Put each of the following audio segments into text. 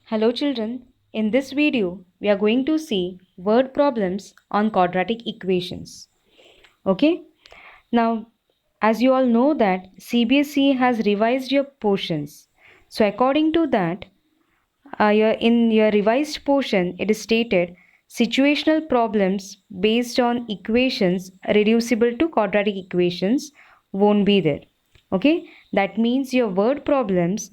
Hello children, in this video we are going to see word problems on quadratic equations. Okay, now as you all know that CBSE has revised your portions. So according to that, in your revised portion it is stated situational problems based on equations reducible to quadratic equations won't be there. Okay, that means your word problems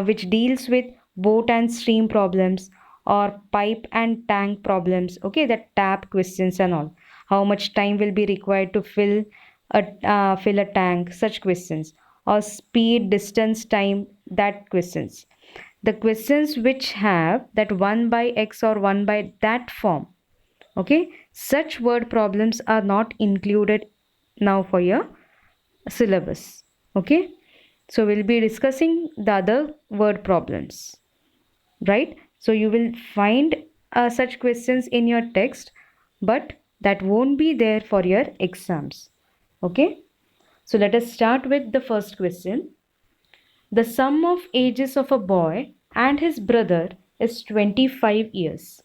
which deals with boat and stream problems or pipe and tank problems, okay, the tap questions and all, how much time will be required to fill a tank, such questions, or speed, distance, time, that questions, the questions which have that 1 by x or 1 by that form, okay, such word problems are not included now for your syllabus. Okay, so we'll be discussing the other word problems, right? So you will find such questions in your text, but that won't be there for your exams. Okay, so let us start with the first question. The sum of ages of a boy and his brother is 25 years,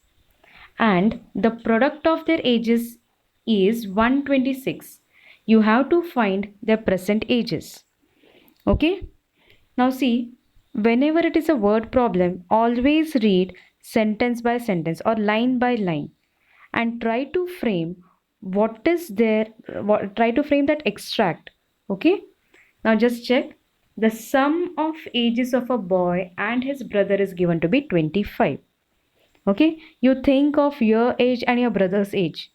and the product of their ages is 126. You have to find their present ages. Okay, now see, whenever it is a word problem, always read sentence by sentence or line by line and try to frame what is there, try to frame that extract. Okay, now just check. The sum of ages of a boy and his brother is given to be 25. Okay, you think of your age and your brother's age.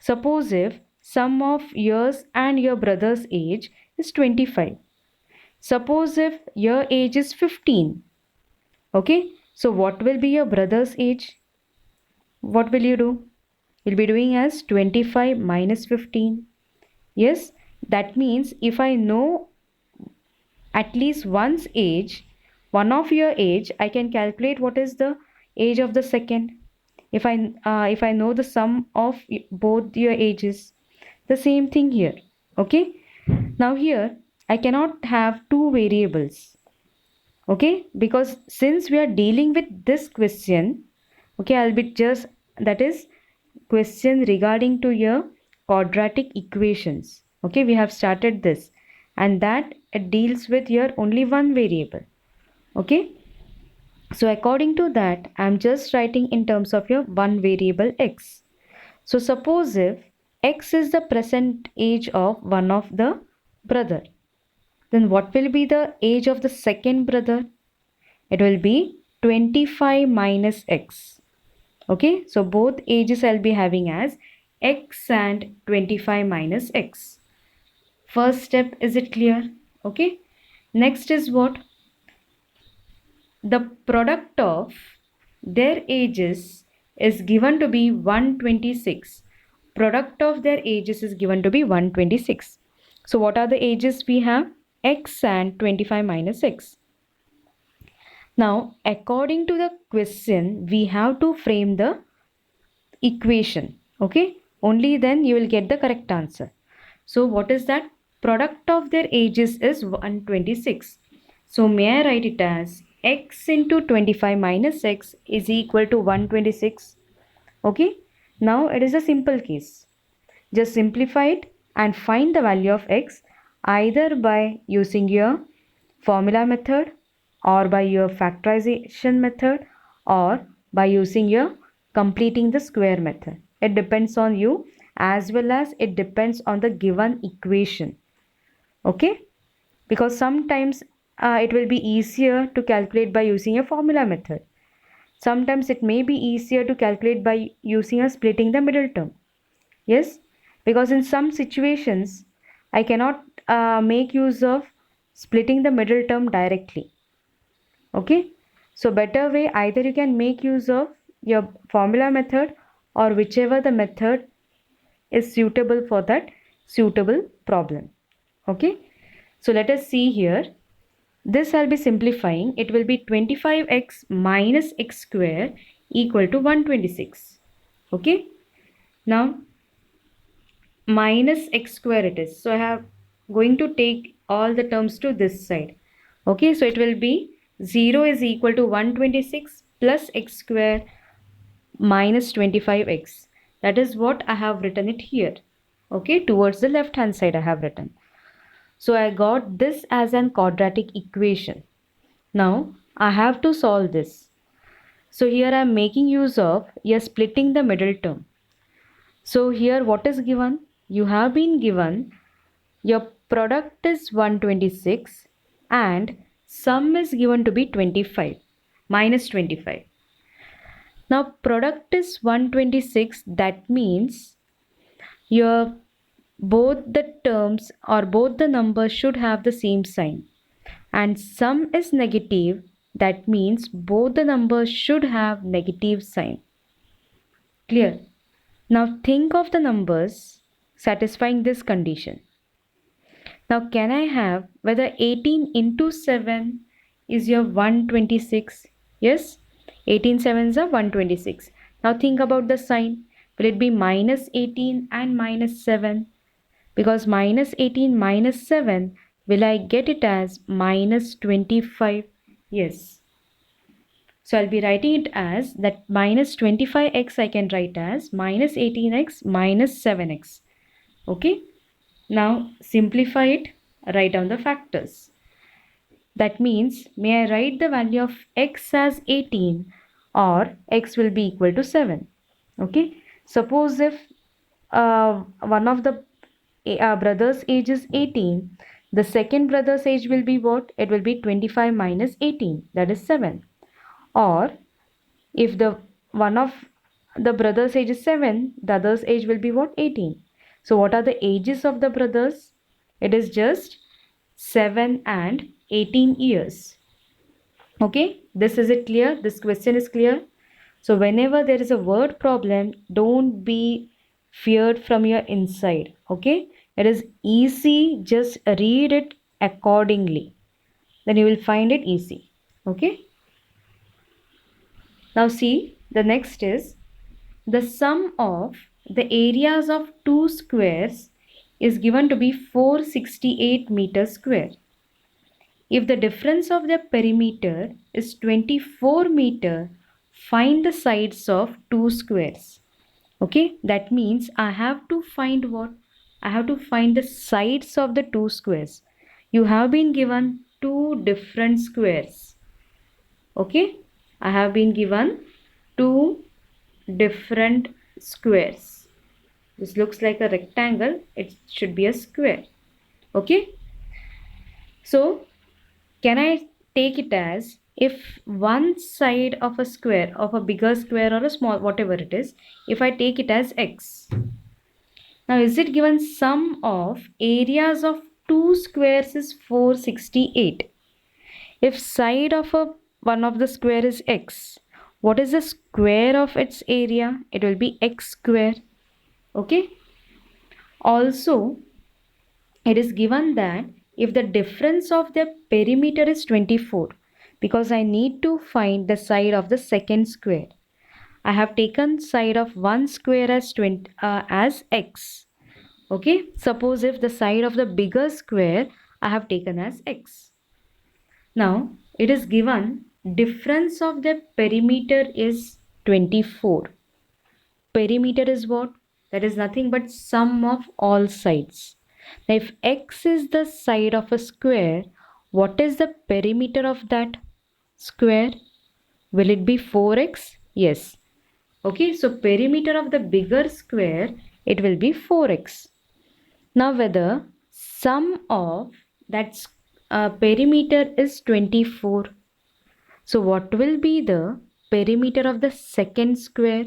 Suppose if sum of yours and your brother's age is 25. Suppose if your age is 15. Okay, so what will be your brother's age? What will you do? You'll be doing as 25 minus 15. Yes, that means if I know at least one's age, one of your age, I can calculate what is the age of the second. If I know the sum of both your ages, the same thing here. Okay, now here I cannot have two variables. Okay, because since we are dealing with this question, okay, I'll be just, that is question regarding to your quadratic equations. Okay, we have started this, and that it deals with your only one variable. Okay, so according to that I'm just writing in terms of your one variable x. So suppose if x is the present age of one of the brother, then what will be the age of the second brother? It will be 25 minus x. Okay, so both ages I'll be having as x and 25 minus x. First step, is it clear? Okay, next is what? The product of their ages is given to be 126. Product of their ages is given to be 126. So what are the ages we have? X and 25 minus x. Now, according to the question, we have to frame the equation. Okay, only then you will get the correct answer. So what is that? Product of their ages is 126. So may I write it as x into 25 minus x is equal to 126. Okay, now it is a simple case. Just simplify it and find the value of x either by using your formula method or by your factorization method or by using your completing the square method. It depends on you, as well as it depends on the given equation. Okay, because sometimes it will be easier to calculate by using a formula method. Sometimes it may be easier to calculate by using a splitting the middle term. Yes, because in some situations I cannot make use of splitting the middle term directly. Okay, so better way, either you can make use of your formula method or whichever the method is suitable for that suitable problem. Okay, so let us see here. This I'll be simplifying. It will be 25x minus x square equal to 126. Okay, now minus x square it is. So I have going to take all the terms to this side. Okay, so it will be 0 is equal to 126 plus x square minus 25x. That is what I have written it here. Okay, towards the left hand side I have written. So I got this as an quadratic equation. Now I have to solve this. So here I am making use of splitting the middle term. So here what is given? You have been given your product is 126 and sum is given to be 25 minus 25. Now product is 126, that means your both the terms or both the numbers should have the same sign, and sum is negative, that means both the numbers should have negative sign. Clear? Now think of the numbers satisfying this condition. Now can I have whether 18 into 7 is your 126? Yes, 18 sevens are 126. Now think about the sign. Will it be minus 18 and minus 7? Because minus 18 minus 7, will I get it as minus 25? Yes. So I'll be writing it as that minus 25x I can write as minus 18x minus 7x. Okay. Now simplify it, write down the factors. That means, may I write the value of x as 18 or x will be equal to 7. Okay. Suppose if one of the brother's age is 18, the second brother's age will be what? It will be 25 minus 18, that is 7. Or if the one of the brother's age is 7, the other's age will be what? 18. So what are the ages of the brothers? It is just 7 and 18 years. Okay, this is it clear? This question is clear? So whenever there is a word problem, don't be feared from your inside. Okay, it is easy, just read it accordingly, then you will find it easy. Okay, now see, the next is the sum of the areas of two squares is given to be 468 meters square. If the difference of their perimeter is 24 meter, find the sides of two squares. Okay, that means I have to find what? I have to find the sides of the two squares. You have been given two different squares. Okay, I have been given two different squares. This looks like a rectangle, it should be a square. Okay, so can I take it as if one side of a square, of a bigger square or a small, whatever it is, if I take it as x. Now is it given sum of areas of two squares is 468. If side of one of the square is x, what is the square of its area? It will be x square. Okay. Also, it is given that if the difference of their perimeter is 24, because I need to find the side of the second square, I have taken side of one square as x. Okay, suppose if the side of the bigger square I have taken as x. Now it is given difference of the perimeter is 24. Perimeter is what? That is nothing but sum of all sides. Now if x is the side of a square, what is the perimeter of that square? Will it be 4x? Yes. Okay, so perimeter of the bigger square, it will be 4x. Now whether sum of that perimeter is 24. So what will be the perimeter of the second square?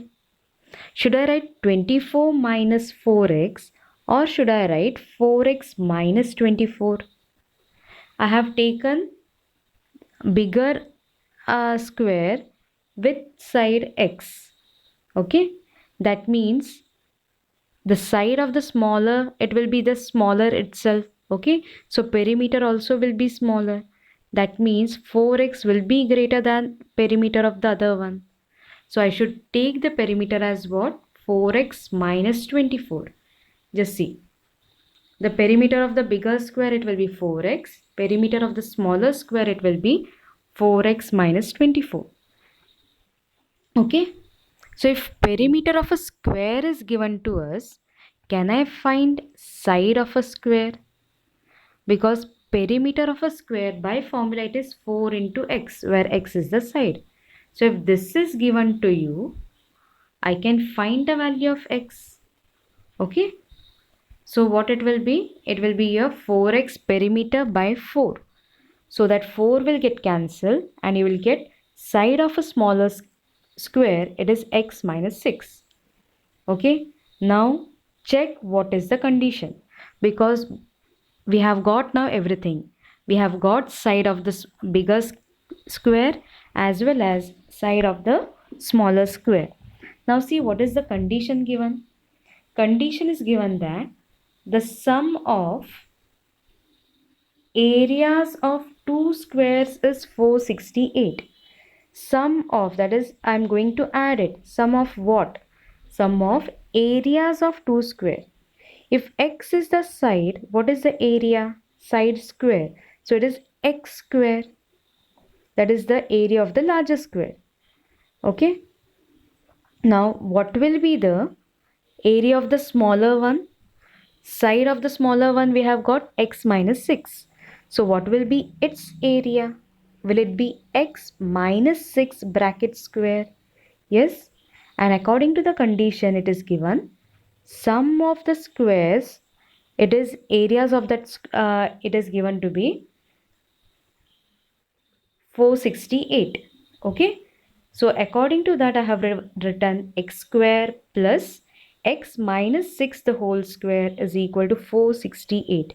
Should I write 24 minus 4x or should I write 4x minus 24? I have taken bigger square with side x. Okay, that means the side of the smaller, it will be the smaller itself. Okay, so perimeter also will be smaller. That means 4x will be greater than perimeter of the other one. So I should take the perimeter as what? 4x minus 24. Just see. The perimeter of the bigger square, it will be 4x. Perimeter of the smaller square, it will be 4x minus 24. Okay, so if perimeter of a square is given to us, can I find side of a square? Because perimeter of a square by formula it is 4 into x, where x is the side. So if this is given to you, I can find the value of x. Okay, so what it will be? It will be your 4x perimeter by 4. So that 4 will get cancelled and you will get side of a smaller square, it is x minus 6. Okay, now check what is the condition, because we have got now everything. We have got side of the bigger square as well as side of the smaller square. Now see what is the condition given. Condition is given that the sum of areas of two squares is 468. Sum of, that is, I am going to add it. Sum of what? Sum of areas of two square. If x is the side, what is the area? Side square. So it is x square. That is the area of the larger square. Okay. Now what will be the area of the smaller one? Side of the smaller one we have got x minus 6. So what will be its area? Will it be x minus 6 bracket square? Yes. And according to the condition it is given, sum of the squares, it is areas of that, it is given to be 468. Okay. So according to that I have written x square plus x minus 6 the whole square is equal to 468.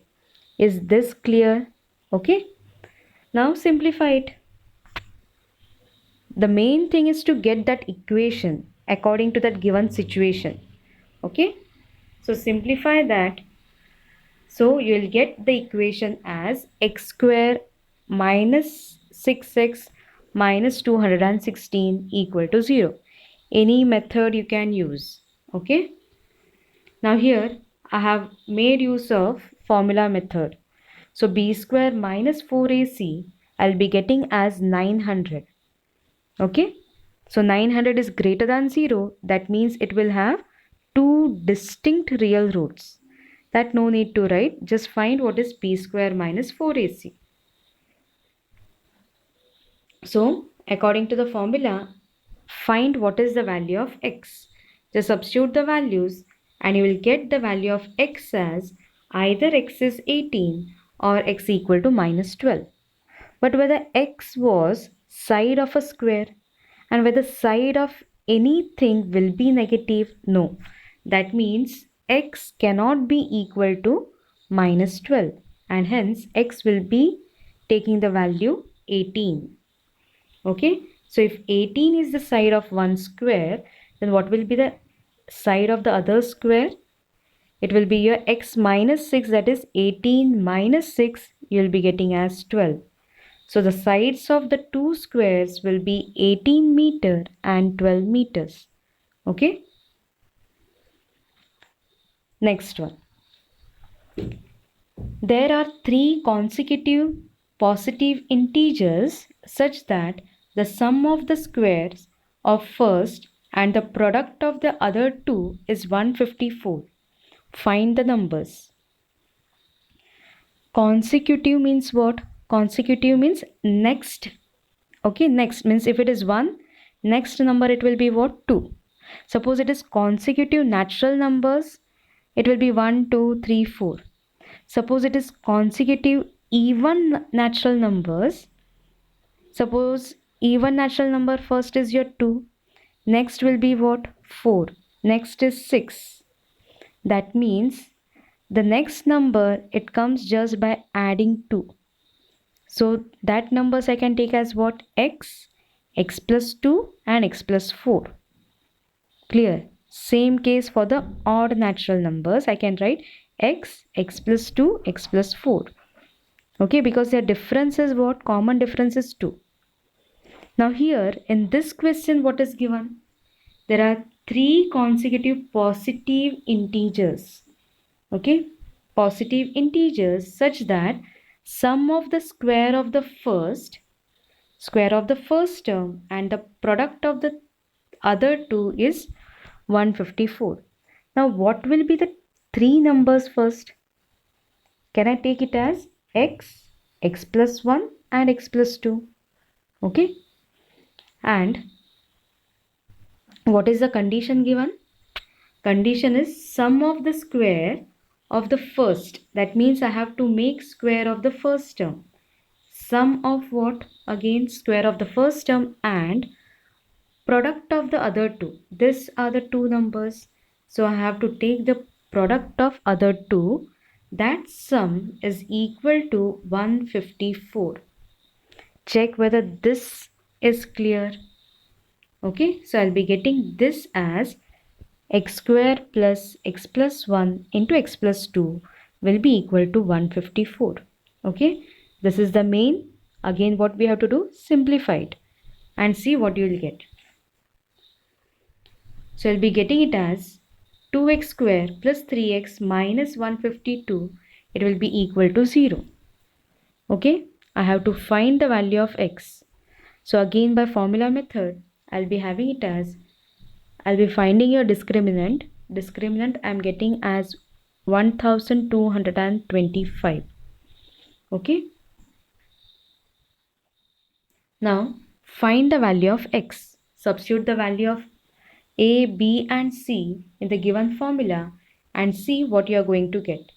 Is this clear? Okay. Now simplify it. The main thing is to get that equation according to that given situation. Okay. So simplify that. So you will get the equation as x square minus 6x minus 216 equal to 0. Any method you can use. Okay. Now here I have made use of formula method. So b square minus 4ac I'll be getting as 900. Okay. So 900 is greater than 0. That means it will have two distinct real roots. That no need to write. Just find what is b square minus 4ac. So according to the formula, find what is the value of x. Just substitute the values and you will get the value of x as either x is 18 or x equal to minus 12. But whether x was side of a square and whether side of anything will be negative, no. That means x cannot be equal to minus 12 and hence x will be taking the value 18. Okay, so if 18 is the side of one square, then what will be the side of the other square? It will be your x minus 6, that is 18 minus 6 you will be getting as 12. So the sides of the two squares will be 18 meter and 12 meters. Okay. Next one. There are three consecutive positive integers such that the sum of the squares of first and the product of the other two is 154. Find the numbers. Consecutive means what? Consecutive means next. Okay, next means if it is 1, next number it will be what? 2. Suppose it is consecutive natural numbers, it will be 1, 2, 3, 4. Suppose it is consecutive even natural numbers, suppose even natural number first is your 2, next will be what? 4, next is 6. That means the next number it comes just by adding 2. So that numbers I can take as what? X, x plus 2 and x plus 4. Clear? Same case for the odd natural numbers. I can write x, x plus 2, x plus 4. Okay, because their difference is what? Common difference is 2. Now here in this question what is given? There are three consecutive positive integers. Okay, positive integers such that sum of the square of the first, square of the first term, and the product of the other two is 154. Now what will be the three numbers first? Can I take it as x, x plus 1 and x plus 2? Okay. And what is the condition given? Condition is sum of the square of the first. That means I have to make square of the first term. Sum of what? Again, square of the first term and product of the other two. These are the two numbers. So I have to take the product of other two. That sum is equal to 154. Check whether this is clear. Okay, so I'll be getting this as x square plus x plus 1 into x plus 2 will be equal to 154. Okay, this is the main. Again, what we have to do? Simplify it and see what you will get. So I'll be getting it as 2x square plus 3x minus 152. It will be equal to 0. Okay, I have to find the value of x. So again, by formula method, I'll be having it as, I'll be finding your discriminant. Discriminant I'm getting as 1225. Okay. Now find the value of x. Substitute the value of a, b and c in the given formula and see what you are going to get.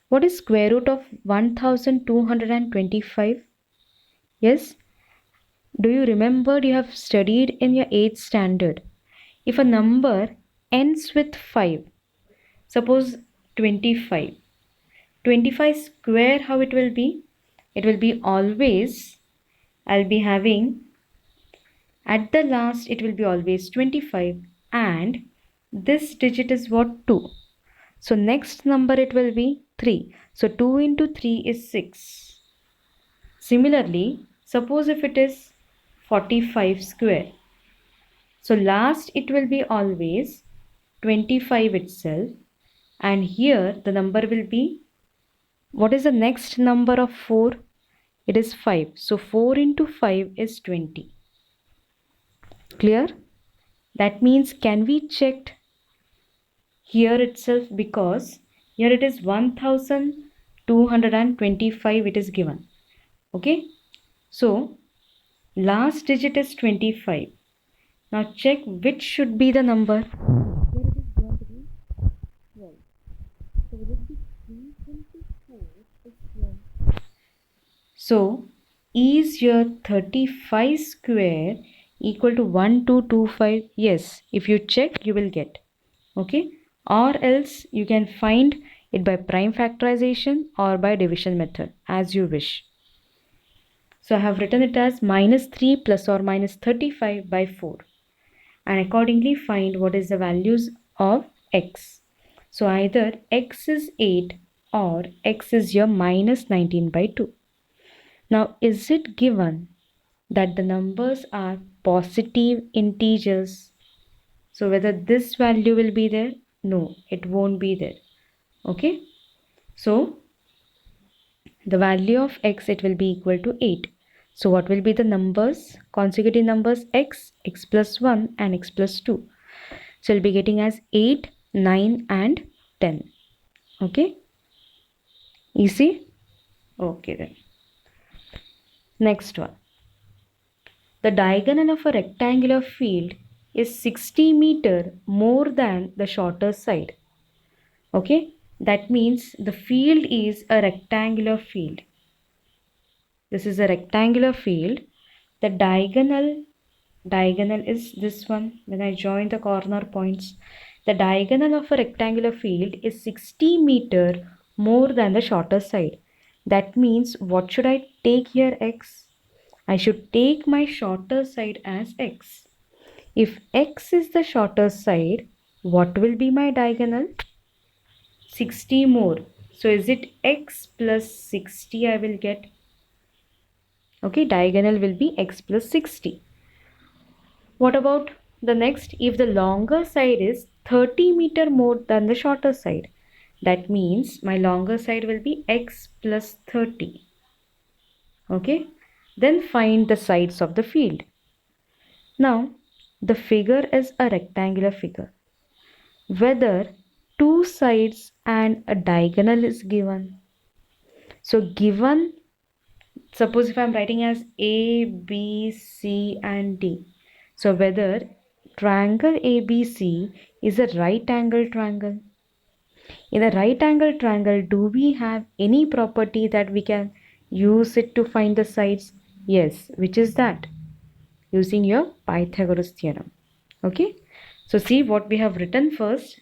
What is square root of 1225? Yes. Do you remember you have studied in your 8th standard? If a number ends with 5, suppose 25. 25 square, how it will be? It will be always, I'll be having, at the last it will be always 25 and this digit is what? 2. So next number it will be 3. So 2 into 3 is 6. Similarly, suppose if it is 45 square. So last it will be always 25 itself and here the number will be, what is the next number of 4? It is 5. So 4 into 5 is 20. Clear? That means can we check here itself, because here it is 1225 it is given. Okay. So last digit is 25. Now check which should be the number. Here it is going to be 12. So will it be 3 into 4 is 12. So is your 35 square equal to 1225? Yes, if you check you will get. Okay, or else you can find it by prime factorization or by division method as you wish. So I have written it as minus 3 plus or minus 35 by 4 and accordingly find what is the values of x. So either x is 8 or x is your minus 19 by 2. Now is it given that the numbers are positive integers? So whether this value will be there? No, it won't be there. Okay. So the value of x, it will be equal to 8. So what will be the numbers? Consecutive numbers x, x plus 1 and x plus 2. So we'll be getting as 8, 9 and 10. Okay. Easy? Okay then. Next one. The diagonal of a rectangular field is 60 meter more than the shorter side. Okay. That means the field is a rectangular field. This is a rectangular field. The diagonal is this one. When I join the corner points, the diagonal of a rectangular field is 60 meter more than the shorter side. That means what should I take here? X. I should take my shorter side as x. If x is the shorter side, what will be my diagonal? 60 more. So is it x plus 60 I will get? Okay, diagonal will be x plus 60. What about the next? If the longer side is 30 meter more than the shorter side, that means my longer side will be x plus 30. Okay. Then find the sides of the field. Now, the figure is a rectangular figure. Whether two sides and a diagonal is given. So given, suppose if I'm writing as A, B, C and D. So whether triangle ABC is a right angle triangle. In a right angle triangle, do we have any property that we can use it to find the sides? Yes, which is that? Using your Pythagoras theorem. Okay, so see what we have written first.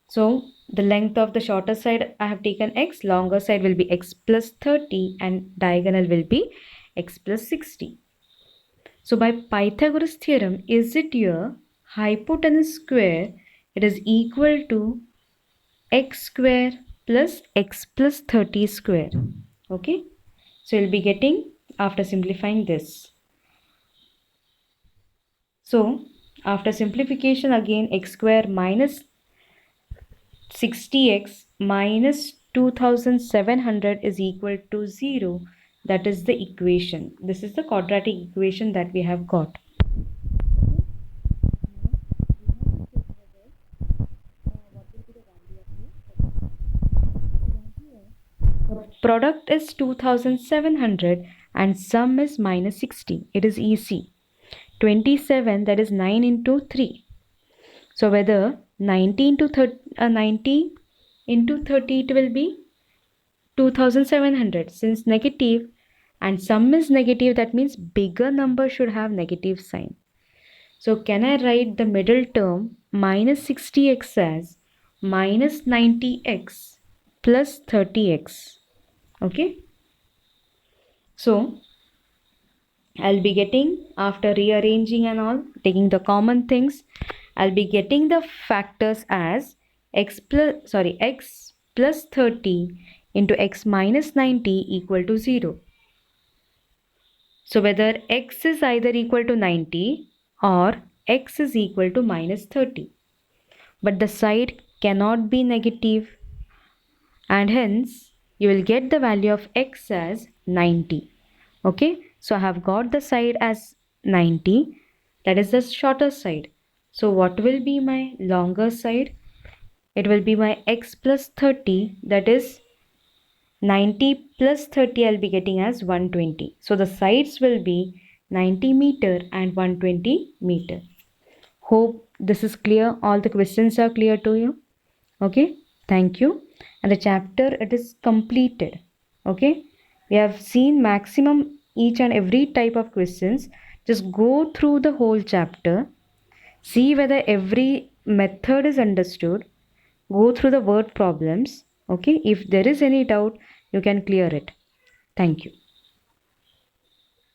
So the length of the shorter side I have taken x, longer side will be x plus 30 and diagonal will be x plus 60. So by Pythagoras theorem, is it your hypotenuse square, it is equal to x square plus x plus 30 square. Okay, so you'll be getting after simplifying this. So after simplification again, x square minus 60x minus 2700 is equal to 0. That is the equation. This is the quadratic equation that we have got. The product is 2700 and sum is minus 60. It is easy. 27, that is 9 into 3. So whether 90 into 30, 90 into 30, it will be 2700. Since negative and sum is negative, that means bigger number should have negative sign. So can I write the middle term minus 60x as minus 90x plus 30x? Okay. So I'll be getting, after rearranging and all, taking the common things, I'll be getting the factors as x plus 30 into x minus 90 equal to 0. So whether x is either equal to 90 or x is equal to minus 30. But the side cannot be negative and hence you will get the value of x as 90. Okay, so I have got the side as 90, that is the shorter side. So what will be my longer side? It will be my x plus 30, that is 90 plus 30 I'll be getting as 120. So the sides will be 90 meter and 120 meter. Hope this is clear. All the questions are clear to you. Okay, thank you. And the chapter, it is completed. Okay, we have seen maximum each and every type of questions. Just go through the whole chapter, see whether every method is understood, go through the word problems. Okay, if there is any doubt, you can clear it. Thank you.